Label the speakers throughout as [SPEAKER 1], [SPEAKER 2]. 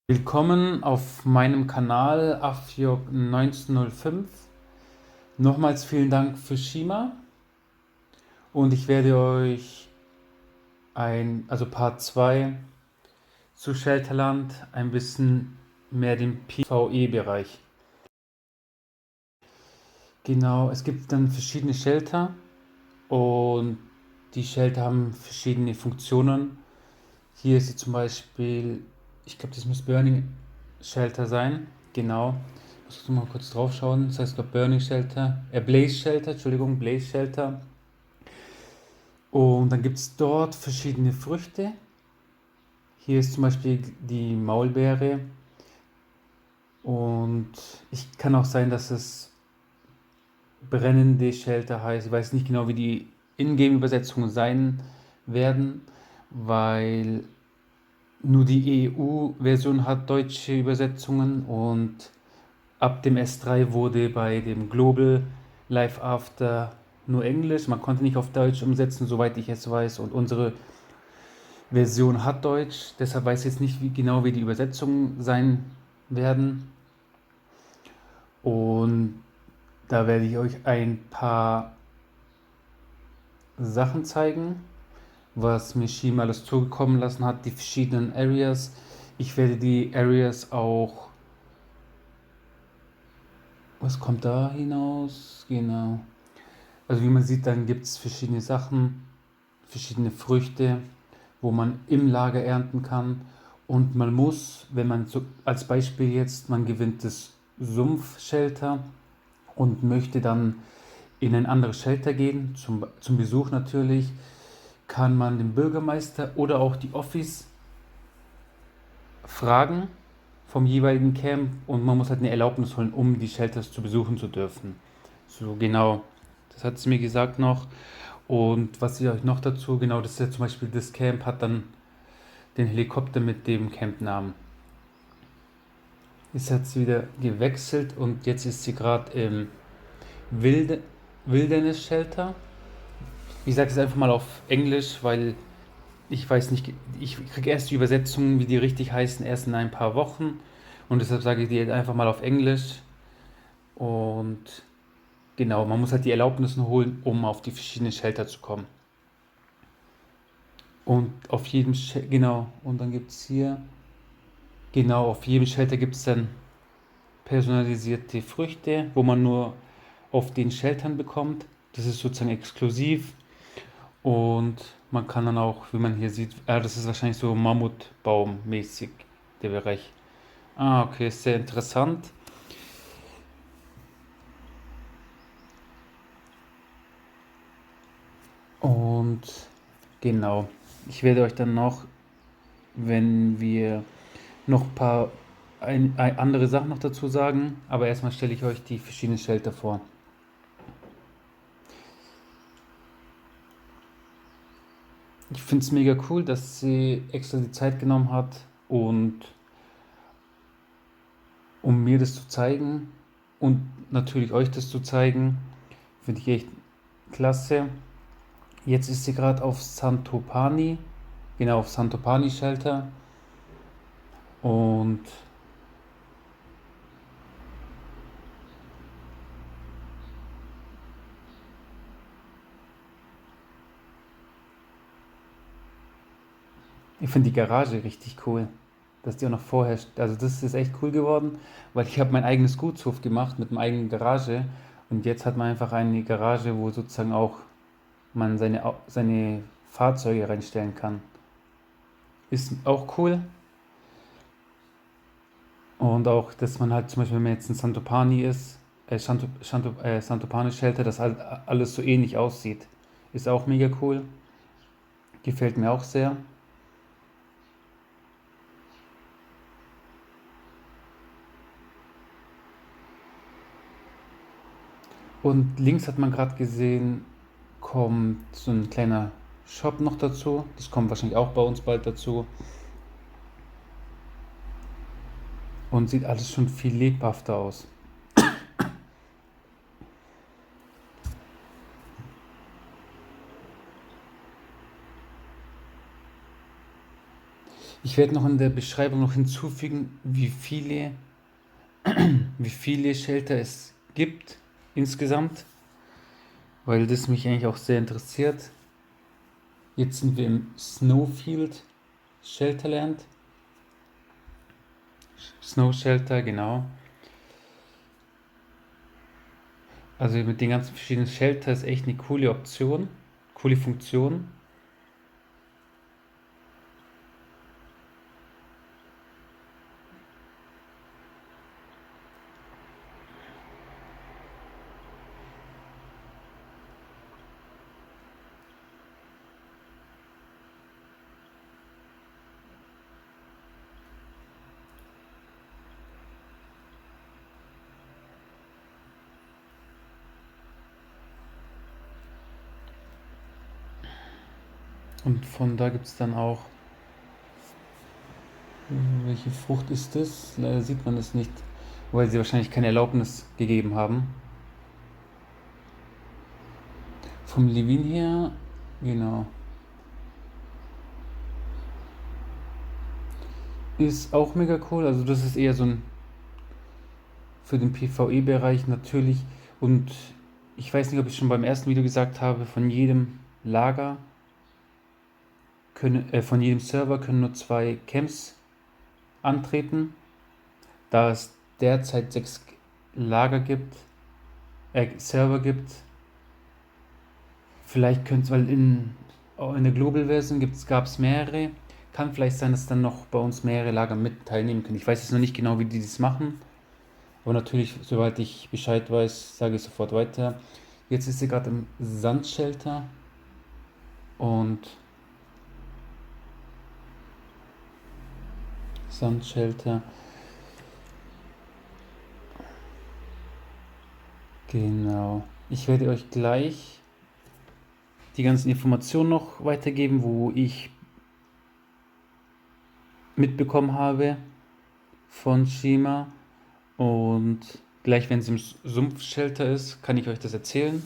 [SPEAKER 1] Willkommen auf meinem Kanal Afjok 1905. Nochmals vielen Dank für Shima und ich werde euch also Part 2 zu Shelterland, ein bisschen mehr den PvE-Bereich. Genau, es gibt dann verschiedene Shelter und die Shelter haben verschiedene Funktionen. Hier ist sie zum Beispiel, ich glaube, das muss Burning Shelter sein. Genau. Ich muss mal kurz drauf schauen. Das heißt, glaube Burning Shelter, Blaze Shelter, Entschuldigung, Blaze Shelter. Und dann gibt es dort verschiedene Früchte. Hier ist zum Beispiel die Maulbeere. Und ich kann auch sein, dass es brennende Shelter heißt. Ich weiß nicht genau, wie die Ingame-Übersetzungen sein werden, weil nur die EU-Version hat deutsche Übersetzungen und ab dem S3 wurde bei dem Global Live After nur Englisch. Man konnte nicht auf Deutsch umsetzen, soweit ich es weiß. Und unsere Version hat Deutsch. Deshalb weiß ich jetzt nicht genau, wie die Übersetzungen sein werden. Und da werde ich euch ein paar Sachen zeigen, was mir Shima alles zugekommen lassen hat, die verschiedenen Areas. Ich werde die Areas auch. Was kommt da hinaus? Genau. Also wie man sieht, dann gibt es verschiedene Sachen, verschiedene Früchte, wo man im Lager ernten kann. Und man muss, wenn man so, als Beispiel jetzt, man gewinnt das Sumpfshelter und möchte dann in ein anderes Shelter gehen, zum Besuch natürlich, kann man den Bürgermeister oder auch die Office fragen vom jeweiligen Camp und man muss halt eine Erlaubnis holen, um die Shelters zu besuchen zu dürfen. So genau, das hat sie mir gesagt noch. Und was ich euch noch dazu, genau, das ist ja zum Beispiel das Camp hat dann den Helikopter mit dem Campnamen. Jetzt hat sie wieder gewechselt und jetzt ist sie gerade im Wilderness Shelter. Ich sage es einfach mal auf Englisch, weil ich weiß nicht, ich kriege erst die Übersetzungen, wie die richtig heißen, erst in ein paar Wochen. Und deshalb sage ich die jetzt einfach mal auf Englisch. Und genau, man muss halt die Erlaubnissen holen, um auf die verschiedenen Shelter zu kommen. Und auf jedem, genau, und dann gibt es hier, genau, auf jedem Shelter gibt es dann personalisierte Früchte, wo man nur auf den Sheltern bekommt. Das ist sozusagen exklusiv. Und man kann dann auch, wie man hier sieht, das ist wahrscheinlich so Mammutbaum-mäßig, der Bereich. Ah, okay, ist sehr interessant. Und genau, ich werde euch dann noch, wenn wir noch ein paar andere Sachen noch dazu sagen, aber erstmal stelle ich euch die verschiedenen Shelter vor. Ich finde es mega cool, dass sie extra die Zeit genommen hat und um mir das zu zeigen und natürlich euch das zu zeigen, finde ich echt klasse. Jetzt ist sie gerade auf Santopani, genau auf Santopani Shelter und ich finde die Garage richtig cool, dass die auch noch vorher, also das ist echt cool geworden, weil ich habe mein eigenes Gutshof gemacht mit meiner eigenen Garage und jetzt hat man einfach eine Garage, wo sozusagen auch man seine Fahrzeuge reinstellen kann. Ist auch cool. Und auch, dass man halt zum Beispiel, wenn man jetzt in Santopani ist, Santopani Shelter, dass halt alles so ähnlich aussieht. Ist auch mega cool. Gefällt mir auch sehr. Und links hat man gerade gesehen, kommt so ein kleiner Shop noch dazu. Das kommt wahrscheinlich auch bei uns bald dazu. Und sieht alles schon viel lebhafter aus. werde noch in der Beschreibung noch hinzufügen, wie viele Shelter es gibt insgesamt, weil das mich eigentlich auch sehr interessiert. Jetzt sind wir im Snowfield Shelterland. Snow Shelter, genau. Also mit den ganzen verschiedenen Shelter ist echt eine coole Option, coole Funktion. Und von da gibt es dann auch, welche Frucht ist das? Leider sieht man das nicht, weil sie wahrscheinlich keine Erlaubnis gegeben haben. Vom Levin her, genau. Ist auch mega cool. Also das ist eher so ein für den PvE-Bereich natürlich. Und ich weiß nicht, ob ich schon beim ersten Video gesagt habe, von jedem Lager von jedem Server können nur 2 Camps antreten. Da es derzeit 6 Lager gibt, Server gibt, vielleicht könnte es, weil in der Global-Version gab es mehrere, kann vielleicht sein, dass dann noch bei uns mehrere Lager mit teilnehmen können. Ich weiß jetzt noch nicht genau, wie die das machen, aber natürlich, sobald ich Bescheid weiß, sage ich sofort weiter. Jetzt ist sie gerade im Sandshelter und Sandshelter. Genau. Ich werde euch gleich die ganzen Informationen noch weitergeben, wo ich mitbekommen habe von Shima. Und gleich, wenn es im Sumpfshelter ist, kann ich euch das erzählen.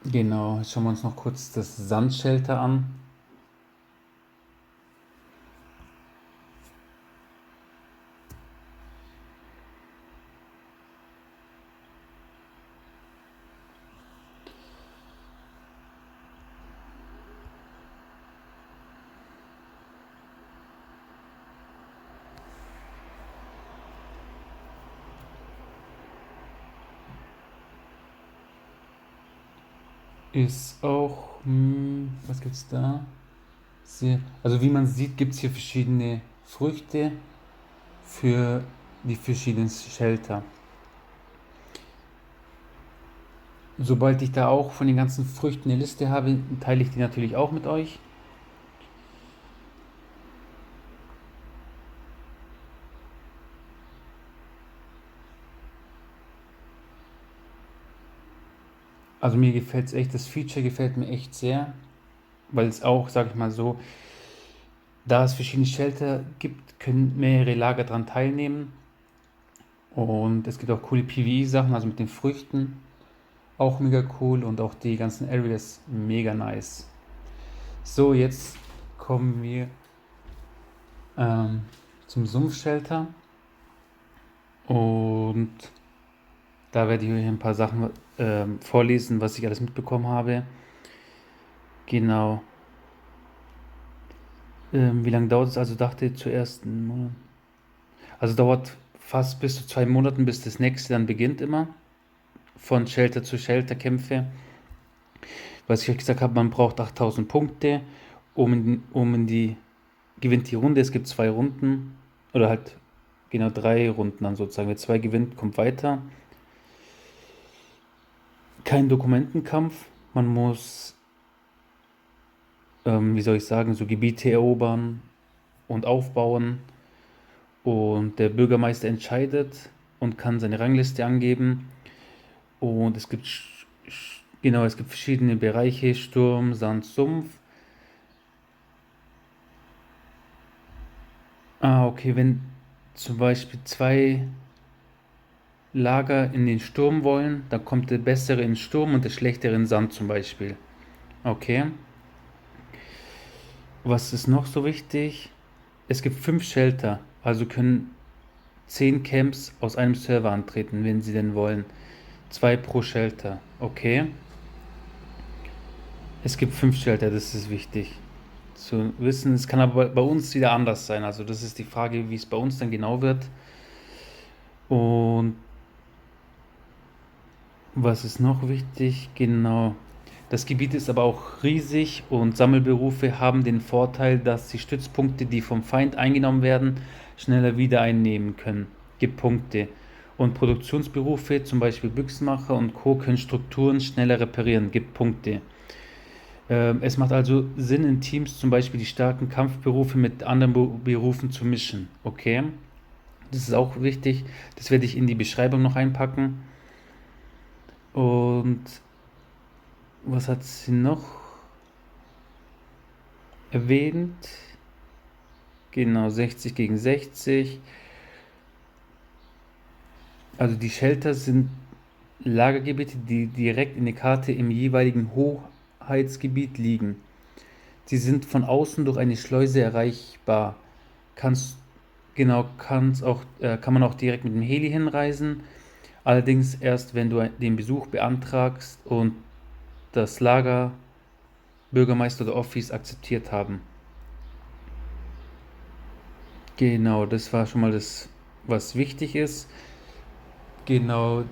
[SPEAKER 1] Genau, jetzt schauen wir uns noch kurz das Sandshelter an. Ist auch, was gibt's da? Also wie man sieht, gibt es hier verschiedene Früchte für die verschiedenen Shelter. Sobald ich da auch von den ganzen Früchten eine Liste habe, teile ich die natürlich auch mit euch. Also mir gefällt es echt, das Feature gefällt mir echt sehr, weil es auch, sag ich mal so, da es verschiedene Shelter gibt, können mehrere Lager daran teilnehmen. Und es gibt auch coole PvE-Sachen, also mit den Früchten. Auch mega cool und auch die ganzen Areas mega nice. So, jetzt kommen wir zum Sumpfshelter. Und da werde ich euch ein paar Sachen vorlesen, was ich alles mitbekommen habe. Genau. Wie lange dauert es? Also dachte zuerst ein Monat. Also dauert fast bis zu 2 Monaten, bis das nächste dann beginnt immer. Von Shelter zu Shelter Kämpfe. Was ich euch gesagt habe, man braucht 8000 Punkte, gewinnt die Runde. Es gibt 2 Runden. Oder halt genau 3 Runden dann sozusagen. Wer 2 gewinnt, kommt weiter. Kein Dokumentenkampf. Man muss, wie soll ich sagen, so Gebiete erobern und aufbauen. Und der Bürgermeister entscheidet und kann seine Rangliste angeben. Und es gibt verschiedene Bereiche: Sturm, Sand, Sumpf. Okay, wenn zum Beispiel 2 Lager in den Sturm wollen, dann kommt der bessere in den Sturm und der schlechtere in Sand zum Beispiel. Okay. Was ist noch so wichtig? Es gibt 5 Shelter, also können 10 Camps aus einem Server antreten, wenn sie denn wollen. 2 pro Shelter, okay? Es gibt 5 Shelter, das ist wichtig zu wissen. Es kann aber bei uns wieder anders sein. Also das ist die Frage, wie es bei uns dann genau wird. Und was ist noch wichtig? Genau. Das Gebiet ist aber auch riesig und Sammelberufe haben den Vorteil, dass sie Stützpunkte, die vom Feind eingenommen werden, schneller wieder einnehmen können. Gibt Punkte. Und Produktionsberufe, zum Beispiel Büchsenmacher und Co., können Strukturen schneller reparieren. Gibt Punkte. Es macht also Sinn, in Teams zum Beispiel die starken Kampfberufe mit anderen Berufen zu mischen. Okay? Das ist auch wichtig. Das werde ich in die Beschreibung noch einpacken. Und was hat sie noch erwähnt? Genau, 60 gegen 60. Also die Shelter sind Lagergebiete, die direkt in der Karte im jeweiligen Hoheitsgebiet liegen. Sie sind von außen durch eine Schleuse erreichbar. Kannst, genau, kann man auch direkt mit dem Heli hinreisen. Allerdings erst, wenn du den Besuch beantragst und das Lager, Bürgermeister oder Office akzeptiert haben. Genau, das war schon mal das, was wichtig ist. Genau,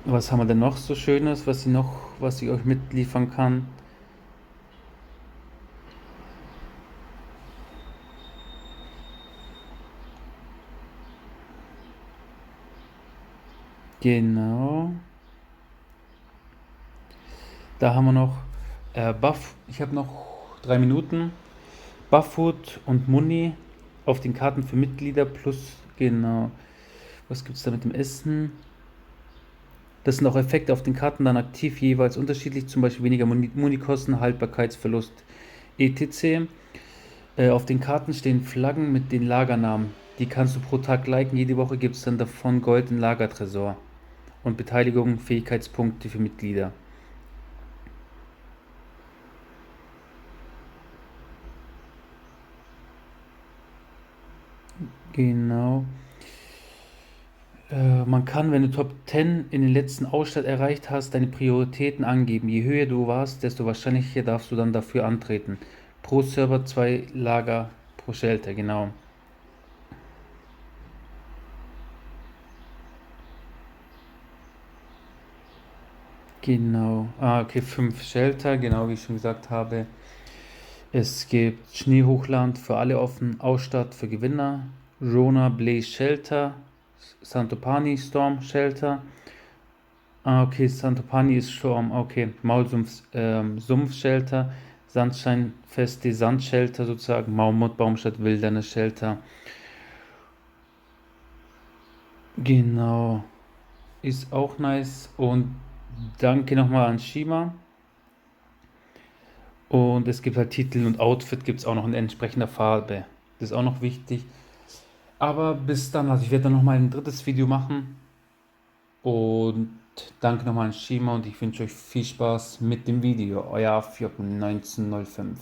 [SPEAKER 1] was haben wir denn noch so Schönes, was ich euch mitliefern kann? Genau, da haben wir noch ich habe noch 3 Minuten. Bufffood und Muni auf den Karten für Mitglieder plus, genau, was gibt es da mit dem Essen? Das sind auch Effekte auf den Karten dann aktiv, jeweils unterschiedlich, zum Beispiel weniger Munikosten, Haltbarkeitsverlust, etc. Auf den Karten stehen Flaggen mit den Lagernamen. Die kannst du pro Tag liken. Jede Woche gibt es dann davon Gold im Lagertresor. Und Beteiligung, Fähigkeitspunkte für Mitglieder. Genau. Man kann, wenn du Top 10 in den letzten Ausschnitt erreicht hast, deine Prioritäten angeben. Je höher du warst, desto wahrscheinlicher darfst du dann dafür antreten. Pro Server 2 Lager pro Shelter, genau. Genau. Ah, okay, 5 Shelter, genau wie ich schon gesagt habe. Es gibt Schneehochland für alle offen, Ausstatt für Gewinner, Rona Blaze Shelter, Santopani Storm Shelter. Ah, okay, Santopani ist Storm, okay. Maulsumpf, Sumpfshelter, Sandsteinfeste Sandshelter sozusagen, Maumut, Baumstadt, Wilderness Shelter. Genau, ist auch nice. Und danke nochmal an Shima. Und es gibt halt Titel und Outfit gibt es auch noch in entsprechender Farbe. Das ist auch noch wichtig. Aber bis dann, also ich werde dann nochmal ein drittes Video machen. Und danke nochmal an Shima und ich wünsche euch viel Spaß mit dem Video. Euer Fjord 1905.